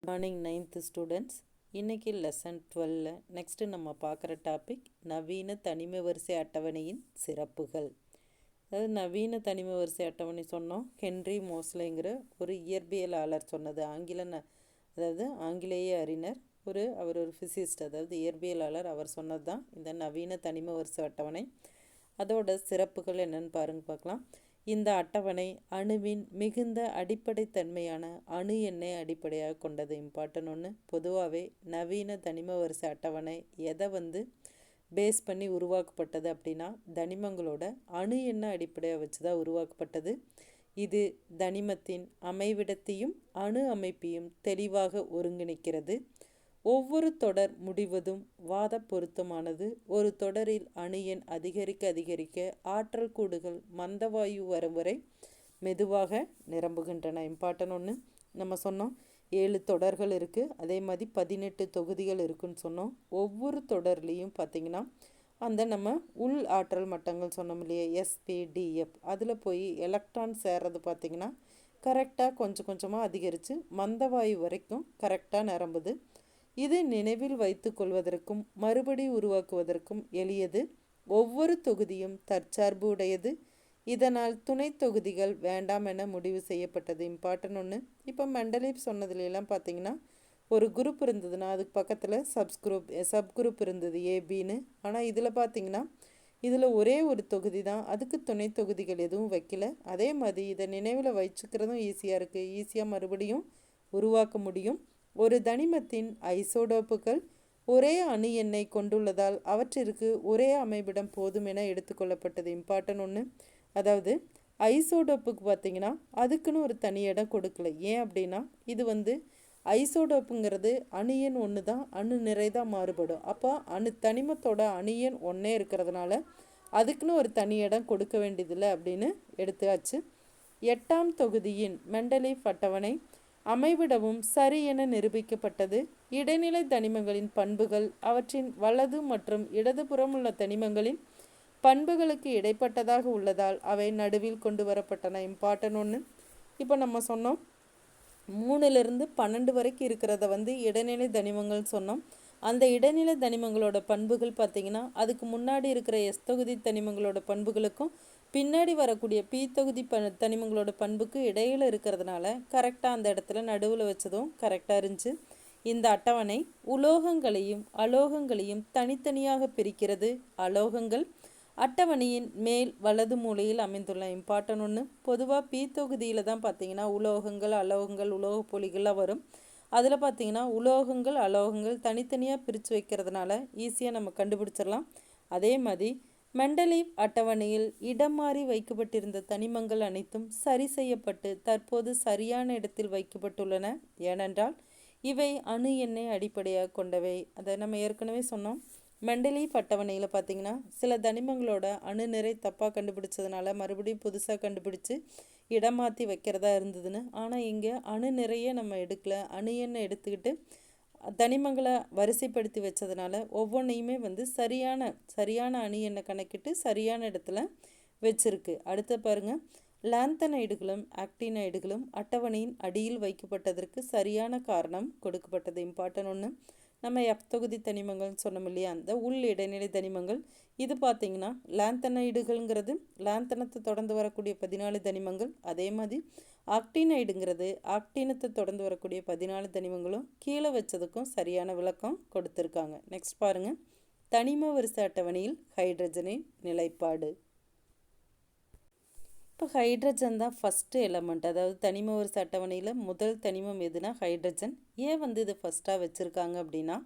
Morning 9th students. இன்றைக்கி lesson 12 next நம்ம பார்க்குற டாபிக் நவீன தனிம வரிசை அட்டவணையின் சிறப்புகள். அதாவது நவீன தனிம வரிசை அட்டவணை சொன்னோம், ஹென்றி மோஸ்லேங்கிற ஒரு இயற்பியலாளர் சொன்னது. அதாவது ஆங்கிலேய அறிஞர், அவர் ஒரு ஃபிசிஸ்ட், அதாவது இயற்பியலாளர், அவர் சொன்னது தான் இந்த நவீன தனிம வரிசை அட்டவணை. அதோட சிறப்புகள் என்னென்னு பார்க்கலாம். இந்த அட்டவணை அணுவின் மிகுந்த அடிப்படைத்தன்மையான அணு எண்ணை அடிப்படையாக கொண்டது. இம்பார்ட்டன் ஒன்று. பொதுவாகவே நவீன தனிம வரிசை அட்டவணை எதை பேஸ் பண்ணி உருவாக்கப்பட்டது அப்படின்னா, தனிமங்களோட அணு எண்ணை அடிப்படையாக வச்சு தான் உருவாக்கப்பட்டது. இது தனிமத்தின் அமைவிடத்தையும் அணு அமைப்பையும் தெளிவாக ஒருங்கிணைக்கிறது. ஒவ்வொரு தொடர் முடிவதும் வாத பொருத்தமானது. ஒரு தொடரில் அணு எண் அதிகரிக்க ஆற்றல் கூடுகள் மந்தவாயு வரும் வரை மெதுவாக நிரம்புகின்றன. இம்பார்ட்டன் ஒன்று. நம்ம சொன்னோம் 7 தொடர்கள் இருக்குது, அதே மாதிரி 18 தொகுதிகள் இருக்குதுன்னு சொன்னோம். ஒவ்வொரு தொடர்லேயும் பார்த்திங்கன்னா அந்த நம்ம உள் ஆற்றல் மட்டங்கள் சொன்னோம் இல்லையா, SPDF, அதில் போய் எலக்ட்ரான் சேர்றது பார்த்திங்கன்னா கரெக்டாக கொஞ்சம் கொஞ்சமாக அதிகரித்து மந்தவாயு வரைக்கும் கரெக்டாக நிரம்புது. இது நினைவில் வைத்து கொள்வதற்கும் மறுபடி உருவாக்குவதற்கும் எளியது. ஒவ்வொரு தொகுதியும் தற்சார்பு உடையது. இதனால் துணை தொகுதிகள் வேண்டாம் என முடிவு செய்யப்பட்டது. இம்பார்ட்டன் ஒன்று. இப்போ மெண்டலீவ் சொன்னதுலாம் பார்த்தீங்கன்னா ஒரு குரூப் இருந்ததுன்னா அதுக்கு பக்கத்தில் சப்குரூப் இருந்தது ஏபின்னு. ஆனால் இதில் பார்த்தீங்கன்னா இதில் ஒரே ஒரு தொகுதி தான், அதுக்கு துணை தொகுதிகள் எதுவும் வைக்கல. அதே மாதிரி இதை நினைவில் வச்சுக்கிறதும் ஈஸியாக இருக்குது, ஈஸியாக மறுபடியும் உருவாக்க முடியும். ஒரு தனிமத்தின் ஐசோடோப்புகள் ஒரே அணு எண்ணை கொண்டுள்ளதால் அவற்றிற்கு ஒரே அமைவிடம் போதும் என எடுத்துக்கொள்ளப்பட்டது. இம்பார்ட்டன் ஒன்று. அதாவது ஐசோடோப்புக்கு பார்த்திங்கன்னா அதுக்குன்னு ஒரு தனி இடம் கொடுக்கல. ஏன் அப்படின்னா இது ஐசோடோப்புங்கிறது அணு எண் ஒன்று தான், அணு நிறை தான் மாறுபடும். அப்போ தனிமத்தோட அணு எண் ஒன்றே இருக்கிறதுனால அதுக்குன்னு ஒரு தனி இடம் கொடுக்க வேண்டியதில்லை அப்படின்னு எடுத்தாச்சு. 8ஆம் தொகுதியின் மெண்டலீவ் அட்டவணை அமைவிடமும் சரி என நிரூபிக்கப்பட்டது. இடைநிலை தனிமங்களின் பண்புகள் அவற்றின் வலது மற்றும் இடதுபுறம் உள்ள தனிமங்களின் பண்புகளுக்கு இடைப்பட்டதாக உள்ளதால் அவை நடுவில் கொண்டு வரப்பட்டன. இம்பார்ட்டன் ஒன்று. இப்போ நம்ம சொன்னோம் 3லிருந்து 12 வரைக்கும் இருக்கிறத இடைநிலை தனிமங்கள் சொன்னோம். அந்த இடைநிலை தனிமங்களோட பண்புகள் பார்த்திங்கன்னா அதுக்கு முன்னாடி இருக்கிற எஸ் தொகுதி தனிமங்களோட பண்புகளுக்கும் பின்னாடி வரக்கூடிய பி தொகுதி தனிமங்களோட பண்புக்கு இடையில் இருக்கிறதுனால கரெக்டாக அந்த இடத்துல நடுவில் வச்சதும் கரெக்டாக இருந்துச்சு. இந்த அட்டவணை உலோகங்களையும் அலோகங்களையும் தனித்தனியாக பிரிக்கிறது. அலோகங்கள் அட்டவணையின் மேல் வலது மூலையில் அமைந்துள்ள. இம்பார்ட்டன் ஒன்று. பொதுவாக பி தொகுதியில் தான் பார்த்திங்கன்னா உலோகங்கள் அலோகங்கள் உலோக பொலிகள்லாம் வரும். அதில் பார்த்திங்கன்னா உலோகங்கள் அலோகங்கள் தனித்தனியாக பிரித்து வைக்கிறதுனால ஈஸியாக நம்ம கண்டுபிடிச்சிடலாம். அதே மாதிரி மெண்டலீவ் அட்டவணையில் இடம் மாறி வைக்கப்பட்டிருந்த தனிமங்கள் அனைத்தும் சரி செய்யப்பட்டு தற்போது சரியான இடத்தில் வைக்கப்பட்டுள்ளன. ஏனென்றால் இவை அணு எண்ணை அடிப்படையாக கொண்டவை. அதை நம்ம ஏற்கனவே சொன்னோம். மெண்டலீவ் அட்டவணையில் பார்த்திங்கன்னா சில தனிமங்களோட அணு நிறை தப்பாக கண்டுபிடிச்சதுனால மறுபடியும் புதுசாக கண்டுபிடிச்சு இடம் மாற்றி வைக்கிறதா இருந்ததுன்னு. ஆனால் இங்கே அணு நிறைய நம்ம எடுக்கலை, அணு எண்ணை எடுத்துக்கிட்டு தனிமங்களை வரிசைப்படுத்தி வச்சதுனால ஒவ்வொன்றையுமே சரியான அணு எண்ணை கணக்கிட்டு சரியான இடத்துல வச்சிருக்கு. அடுத்து பாருங்கள், லாந்தனைடுகளும் ஆக்டினைடுகளும் அட்டவணையின் அடியில் வைக்கப்பட்டதற்கு சரியான காரணம் கொடுக்கப்பட்டது. இம்பார்ட்டன் ஒன்று. நம்ம எஃப் தொகுதி தனிமங்கள்னு சொன்னோம் இல்லையா, அந்த உள் இடைநிலை தனிமங்கள். இது பார்த்திங்கன்னா லாந்தனைடுகள்ங்கிறது லாந்தனத்தை தொடர்ந்து வரக்கூடிய 14 தனிமங்கள். அதே மாதிரி ஆக்டினைடுங்கிறது ஆக்டினத்தை தொடர்ந்து வரக்கூடிய 14 தனிமங்களும். கீழே வச்சதுக்கும் சரியான விளக்கம் கொடுத்துருக்காங்க. நெக்ஸ்ட் பாருங்கள், தனிம வரிசை அட்டவணையில் ஹைட்ரஜனின் நிலைப்பாடு. இப்போ ஹைட்ரஜன் தான் ஃபஸ்ட்டு எலமெண்ட். அதாவது தனிம வரிசை அட்டவணையில் முதல் தனிமம் எதுனா ஹைட்ரஜன். ஏன் இது ஃபஸ்ட்டாக வச்சுருக்காங்க அப்படின்னா,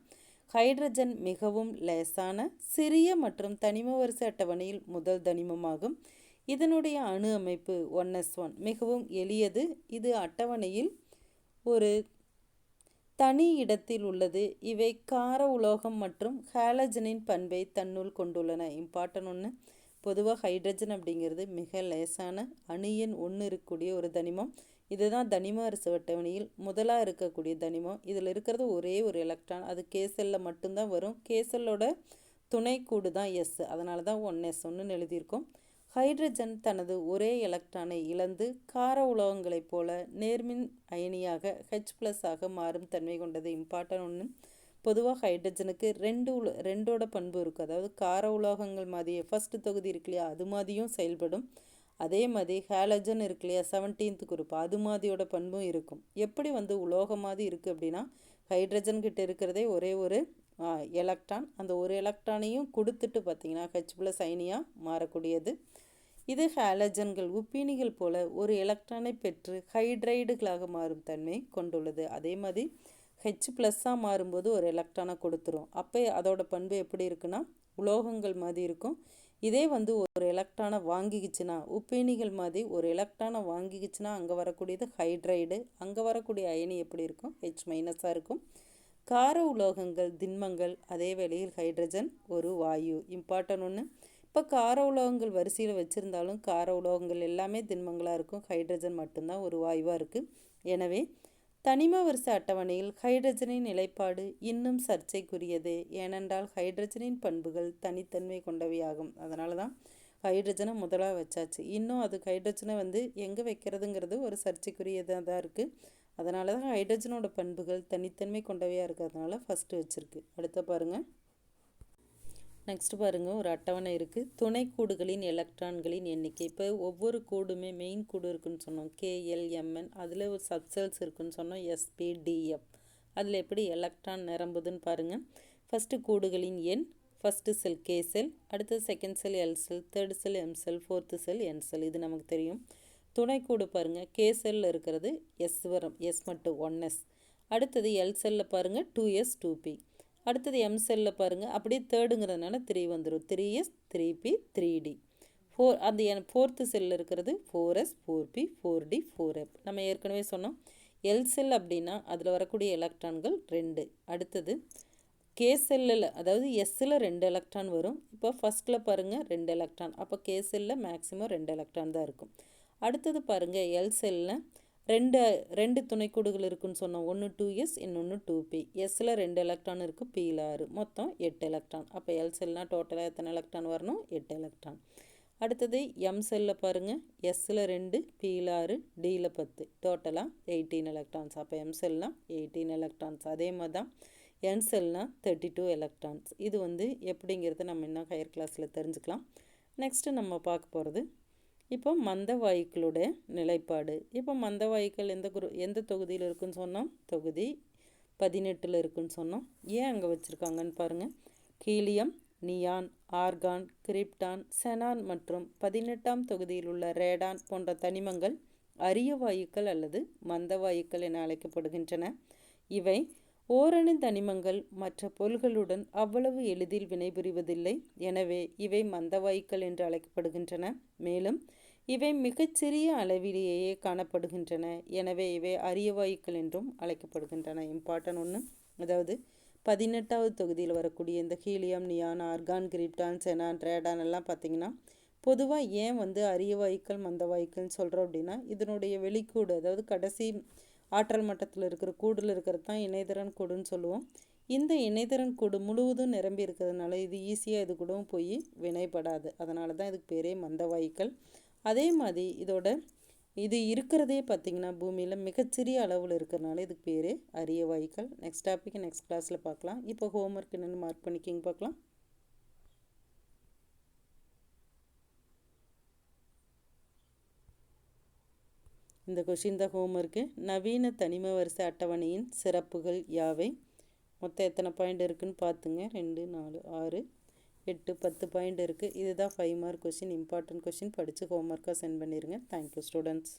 ஹைட்ரஜன் மிகவும் லேசான சிறிய மற்றும் தனிம வரிசை அட்டவணையில் முதல் தனிமமாகும். இதனுடைய அணு அமைப்பு 1s1 மிகவும் எளியது. இது அட்டவணையில் ஒரு தனி இடத்தில் உள்ளது. இவை கார உலோகம் மற்றும் ஹாலஜனின் பண்பை தன்னுள் கொண்டுள்ளன. இம்பார்ட்டன் ஒன்று. பொதுவாக ஹைட்ரஜன் அப்படிங்கிறது மிக லேசான அணு எண் 1 இருக்கக்கூடிய ஒரு தனிமம். இதுதான் தனிம வரிசை அட்டவணையில் முதலாக இருக்கக்கூடிய தனிமம். இதில் இருக்கிறது ஒரே ஒரு எலக்ட்ரான், அது கேசலில் மட்டும்தான் வரும். கேசலோட துணை கூடு தான் எஸ், அதனால தான் 1s1 எழுதியிருக்கோம். ஹைட்ரஜன் தனது ஒரே எலக்ட்ரானை இழந்து கார உலோகங்களைப் போல நேர்மின் அயனியாக H+ ஆக மாறும் தன்மை கொண்டது. இம்பார்ட்டன் ஒன்று. பொதுவாக ஹைட்ரஜனுக்கு ரெண்டோட பண்பு இருக்குது. அதாவது கார உலோகங்கள் மாதிரியே ஃபஸ்ட்டு தொகுதி இருக்கு இல்லையா, அது மாதிரியும் செயல்படும். அதே மாதிரி ஹேலஜன் இருக்கு இல்லையா, 17th குரூப், அது மாதிரியோட பண்பும் இருக்கும். எப்படி உலோக மாதிரி இருக்குது அப்படின்னா, ஹைட்ரஜன் கிட்ட இருக்கிறதே ஒரே ஒரு எலக்ட்ரான். அந்த ஒரு எலக்ட்ரானையும் கொடுத்துட்டு பார்த்திங்கன்னா H+ அயனியாக மாறக்கூடியது. இது ஹேலஜன்கள் உப்பீனிகள் போல ஒரு எலக்ட்ரானை பெற்று ஹைட்ரைடுகளாக மாறும் தன்மை கொண்டுள்ளது. அதே மாதிரி H+ மாறும்போது ஒரு எலக்ட்ரானை கொடுத்துரும். அப்போ அதோட பண்பு எப்படி இருக்குன்னா உலோகங்கள் மாதிரி இருக்கும். இதே ஒரு எலக்ட்ரானை வாங்கிக்கிச்சுன்னா, உப்பீனிகள் மாதிரி ஒரு எலக்ட்ரானை வாங்கிக்கிச்சுன்னா அங்கே வரக்கூடியது ஹைட்ரைடு. அங்கே வரக்கூடிய அயனி எப்படி இருக்கும்? H- இருக்கும். கார உலோகங்கள் திண்மங்கள், அதே வேளையில் ஹைட்ரஜன் ஒரு வாயு. இம்பார்ட்டன் ஒன்று. இப்போ கார உலோகங்கள் வரிசையில் வச்சுருந்தாலும் கார உலோகங்கள் எல்லாமே திண்மங்களாக இருக்கும். ஹைட்ரஜன் மட்டும்தான் ஒரு வாயுவாக இருக்குது. எனவே தனிம வரிசை அட்டவணையில் ஹைட்ரஜனின் நிலைப்பாடு இன்னும் சர்ச்சைக்குரியது. ஏனென்றால் ஹைட்ரஜனின் பண்புகள் தனித்தன்மை கொண்டவையாகும். அதனால தான் ஹைட்ரஜனை முதலாக வச்சாச்சு. இன்னும் அது ஹைட்ரஜனை எங்கே வைக்கிறதுங்கிறது ஒரு சர்ச்சைக்குரியதாக தான் இருக்குது. அதனால தான் ஹைட்ரஜனோட பண்புகள் தனித்தன்மை கொண்டவையாக இருக்கிறதுனால ஃபஸ்ட்டு வச்சுருக்கு. அடுத்த பாருங்கள். நெக்ஸ்ட் பாருங்கள், ஒரு அட்டவணை இருக்குது. துணை கூடுகளின் எலக்ட்ரான்களின் எண்ணிக்கை. இப்போ ஒவ்வொரு கூடுமே மெயின் கூடு இருக்குன்னு சொன்னோம், KLMN. அதில் ஒரு சப்செல்ஸ் இருக்குன்னு சொன்னோம், SPDF. அதில் எப்படி எலக்ட்ரான் நிரம்புதுன்னு பாருங்கள். ஃபஸ்ட்டு கூடுகளின் எண். ஃபஸ்ட்டு செல் K செல், அடுத்தது செகண்ட் செல் L செல், தேர்டு செல் M செல், ஃபோர்த்து செல் N செல். இது நமக்கு தெரியும். துணைக்கூடு பாருங்கள், K செல்லில் இருக்கிறது S மட்டும் 1s. அடுத்தது L செல்லில் பாருங்கள் 2s 2p. அடுத்தது M செல்லில் பாருங்கள் அப்படியே தேர்டுங்கிறதுனால 3 வந்துடும், 3s 3p 3d. அந்த ஃபோர்த்து செல்லில் இருக்கிறது 4s 4p 4d 4f. நம்ம ஏற்கனவே சொன்னோம் L செல் அப்படின்னா அதில் வரக்கூடிய எலக்ட்ரான்கள் 2. அடுத்தது K செல்லில், அதாவது Sல 2 எலக்ட்ரான் வரும். இப்போ ஃபஸ்ட்டில் பாருங்கள் 2 எலக்ட்ரான். அப்போ K செல்லில் மேக்ஸிமம் 2 எலக்ட்ரான் தான் இருக்கும். அடுத்தது பாருங்கள் எல் செல்லில் ரெண்டு துணைக்கூடுகள் இருக்குன்னு சொன்னோம். ஒன்று 2s, இன்னொன்று 2p. எஸ்ஸில் 2 எலக்ட்ரான் இருக்குது, பியில் 6, மொத்தம் 8 எலக்ட்ரான். அப்போ எல் செல்னால் டோட்டலாக எத்தனை எலக்ட்ரான் வரணும்? 8 எலக்ட்ரான். அடுத்தது எம் செல்லில் பாருங்கள், எஸ்ஸில் 2, பியில் 6, டியில் 10, டோட்டலாக 18 எலக்ட்ரான்ஸ். அப்போ எம் செல்னால் 18 எலக்ட்ரான்ஸ். அதே மாதிரி தான் என் செல்னால் 32 எலக்ட்ரான்ஸ். இது எப்படிங்கிறத நம்ம இன்னும் ஹையர் கிளாஸில் தெரிஞ்சுக்கலாம். நெக்ஸ்ட்டு நம்ம பார்க்க போகிறது இப்போ மந்த வாயுக்களுடைய நிலைப்பாடு. இப்போ மந்த வாயுக்கள் எந்த தொகுதியில் இருக்குன்னு சொன்னோம்? தொகுதி 18 இருக்குன்னு சொன்னோம். ஏன் அங்கே வச்சுருக்காங்கன்னு பாருங்கள். Helium, neon, argon, krypton, xenon மற்றும் 18ஆம் தொகுதியில் உள்ள ரேடான் போன்ற தனிமங்கள் அரிய வாயுக்கள் அல்லது மந்த வாயுக்கள் என அழைக்கப்படுகின்றன. இவை ஓரணு தனிமங்கள் மற்ற பொருள்களுடன் அவ்வளவு எளிதில் வினைபுரிவதில்லை. எனவே இவை மந்த வாயுக்கள் என்று அழைக்கப்படுகின்றன. மேலும் இவை மிகச்சிறிய அளவிலேயே காணப்படுகின்றன. எனவே இவை அரிய வாயுக்கள் என்றும் அழைக்கப்படுகின்றன. இம்பார்ட்டன் ஒன்று. அதாவது 18வது தொகுதியில் வரக்கூடிய இந்த helium, neon, argon, krypton, xenon, Radon எல்லாம் பார்த்திங்கன்னா பொதுவாக ஏன் அரிய வாயுக்கள் மந்த வாயுக்கள்னு சொல்கிறோம் அப்படின்னா, இதனுடைய வெளிக்கூடு, அதாவது கடைசி ஆற்றல் மட்டத்தில் இருக்கிற கூடில் இருக்கிறது தான் இணைதிறன் கூடுன்னு சொல்லுவோம். இந்த இணைதிறன் கூடு முழுவதும் நிரம்பி இருக்கிறதுனால இது ஈஸியாக இது கூடவும் போய் வினைப்படாது. அதனால தான் இதுக்கு பேரே மந்த வாயுக்கள். அதே மாதிரி இது இருக்கிறதே பார்த்திங்கன்னா பூமியில் மிகச்சிறிய அளவில் இருக்கிறதுனால இதுக்கு பேர் அரிய வாயுக்கள். நெக்ஸ்ட் டாபிக் நெக்ஸ்ட் கிளாஸில் பார்க்கலாம். இப்போ ஹோம்ஒர்க் என்னென்னு மார்க் பண்ணிக்கிங்க பார்க்கலாம். இந்த கொஷின் தான் ஹோம்ஒர்க்கு. நவீன தனிம வரிசை அட்டவணையின் சிறப்புகள் யாவை? மொத்தம் எத்தனை பாயிண்ட் இருக்குதுன்னு பார்த்துங்க. 2 4 6 8 10 பாயிண்ட் இருக்குது. இதுதான் 5 மார்க் கொஷின். Important question. படித்து ஹோம்ஒர்க்காக சென்ட் பண்ணிடுங்க. Thank you students.